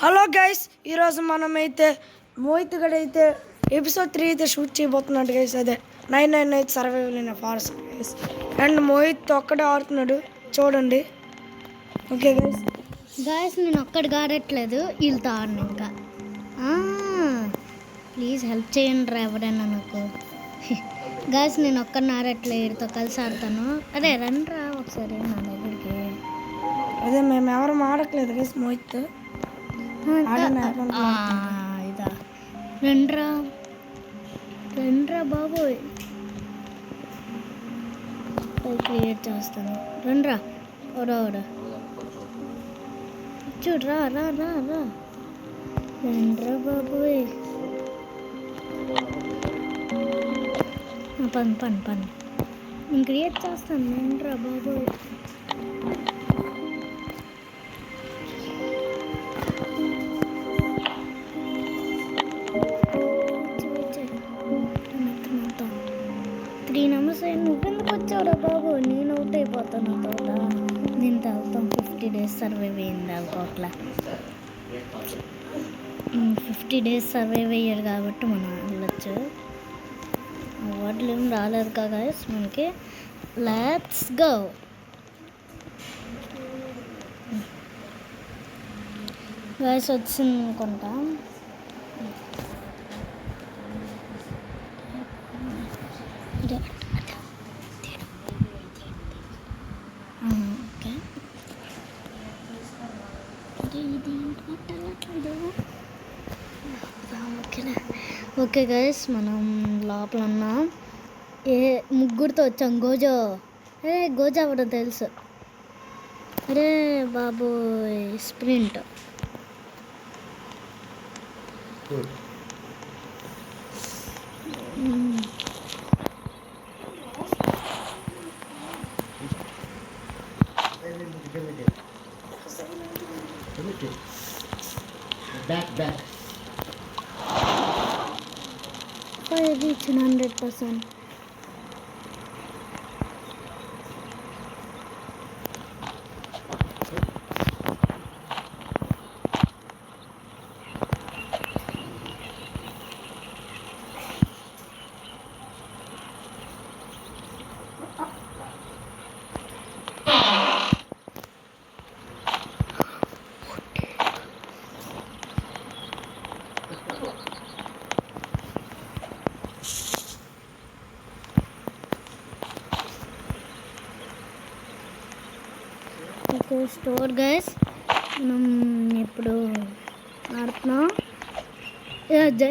Hello guys, ఈరోజు మనమైతే మోహిత్ గడ్ అయితే ఎపిసోడ్ 3 అయితే షూట్ చేయబోతున్నాడు గైస్. అదే 999 survival in forest guys. And Mohit ఒక్కడే ఆడుతున్నాడు చూడండి. ఓకే గైస్, నేను ఒక్కడికి ఆడట్లేదు, వీళ్ళతో ఆడను. ఇంకా ప్లీజ్ హెల్ప్ చేయండి రా ఎవరైనా నాకు. గాయస్ నేను ఒక్కడిని ఆడట్లేదు, వీడితో కలిసి ఆడతాను. అదే రండిరా ఒకసారి నా దగ్గరికి. అదే మేము ఎవరు ఆడట్లేదు గైస్. మోహిత్ ఇదా రండ్రా బాబోయ్, క్రియేట్ చేస్తాను. రండ్రా ఓడా చూడరా రా రా రా రండ్రా బాబోయ్. పని నేను క్రియేట్ చేస్తాను. రండ్రా బాబోయ్. నువ్వెందుకు వచ్చావురా బాబు? నేను అవుట్ అయిపోతాను తోట. నేను తాగుతాం 50 days సర్వైవ్ అయ్యింది అనుకోట్లా. 50 days సర్వైవ్ అయ్యారు కాబట్టి మనం వెళ్ళొచ్చు. అవార్డులు ఏం రాలేదు కదా మనకి. Let's go. గాయస్ వచ్చింది అనుకుంటా. ఓకే గైస్, మనం లోపల ఉన్నాం. ముగ్గురితో వచ్చాం. గోజా అవడం తెలుసు. అరే బాబోయ్, sprint. Back. I reached 100%. Store guys, మనం ఇప్పుడు ఆడుతున్నాం.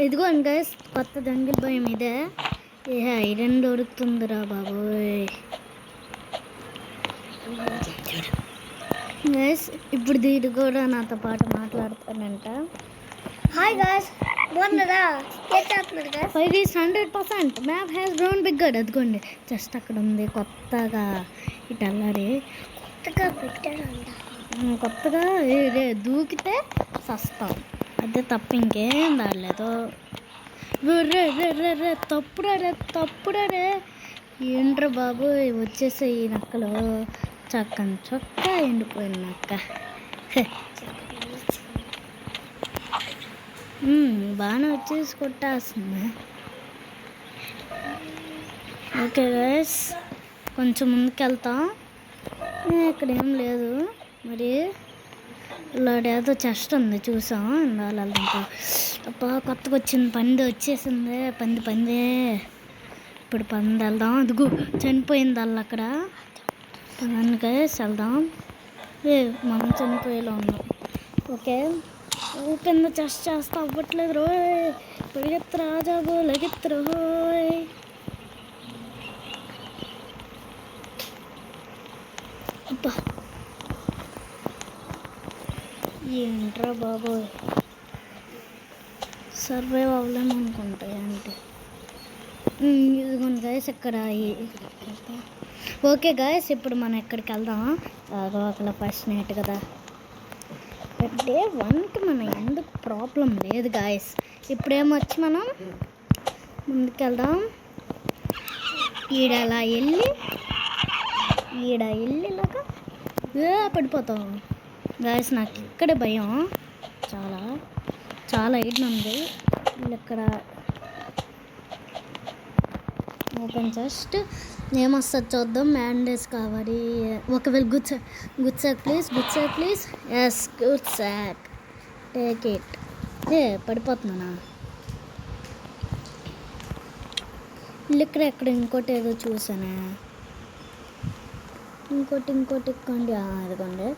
ఇదిగోండి గైస్, కొత్త జంగిల్ భయం ఇదే. ఐరన్ దొరుకుతుందిరా బాబోయ్. గైస్ ఇప్పుడు దీని కూడా నాతో పాటు మాట్లాడతానంట. హాయ్ గైస్, బాగున్నారా? 100%. Map has ground bigger. అదిగోండి జస్ట్ అక్కడ ఉంది. కొత్తగా ఇటు అల్లారి కొత్తగా దూకితే సస్తాం. అదే తప్ప ఇంకేం రాలేదు. తప్పుడే ఏంట్రా బాబు వచ్చేసాయి ఈ నక్కలు. చక్కని చొక్క ఎండిపోయిన నక్క. బాగానే వచ్చేసి కొట్టేస్తుంది. ఓకే గైస్, కొంచెం ముందుకు వెళ్తాం. ఇక్కడ ఏం లేదు. మరి ఇలాడేదో చెస్ట్ ఉంది చూసాం. ఇందాలంతా అబ్బా కొత్తగా వచ్చింది. పంది వచ్చేసింది. పంది ఇప్పుడు పంది వెళ్దాం. అదిగో చనిపోయింది అల్ల అక్కడ. అందుకే వెళ్దాం. మనం చనిపోయేలా ఉన్నాం. ఓకే, కింద చెస్ట్ చేస్తా అవ్వట్లేదు. రోయ్ పరిగెత్తు రాజాబు, లగెత్తు రోయ్. అబ్బా ఏంట్రా బాబోయ్, సర్వైవ్ అవ్వలేము అనుకుంటా. అంటే ఇదిగోండి గైస్ ఇక్కడ. ఓకే గైస్, ఇప్పుడు మనం ఎక్కడికి వెళ్దాం. ఒకలా ఫస్ట్ నైట్ కదా, డే 1కి మన ఎందుకు ప్రాబ్లం లేదు గాయస్. ఇప్పుడేమొచ్చి మనం ముందుకెళ్దాం. ఈడ వెళ్ళి ఇలాగా పడిపోతాం. గాయస్ నాకు ఇక్కడే భయం, చాలా చాలా హైట్ ఉంది. ఇక్కడ ఓపెన్ జస్ట్ ఏమొస్తుంది చూద్దాం. మ్యాండేస్ కావాలి. ఒకవేళ good sock please. Yes, good sock, take it. పడిపోతున్నానా? ఇక్కడ ఇంకోటి ఏదో చూసానా, ఇంకోటి ఇక్కండి. అదిగోండి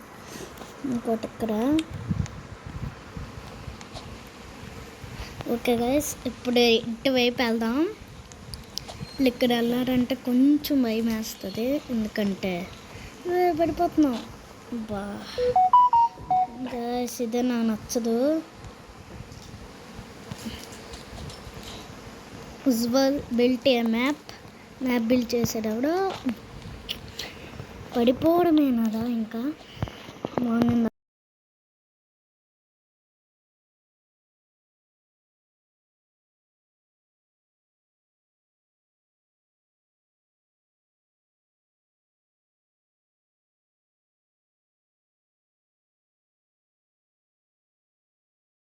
ఇంకోటి ఇక్కడ. ఓకే గైస్, ఇప్పుడు ఇటువైపు వెళ్దాం. ఇక్కడ వెళ్ళారంటే కొంచెం భయం వేస్తుంది, ఎందుకంటే పడిపోతున్నాం. బా గైస్, ఇదే నాకు నచ్చదు. Ujjwal built a map build చేసేటప్పుడు పడిపోవడమేనాదా ఇంకా బాగుంది.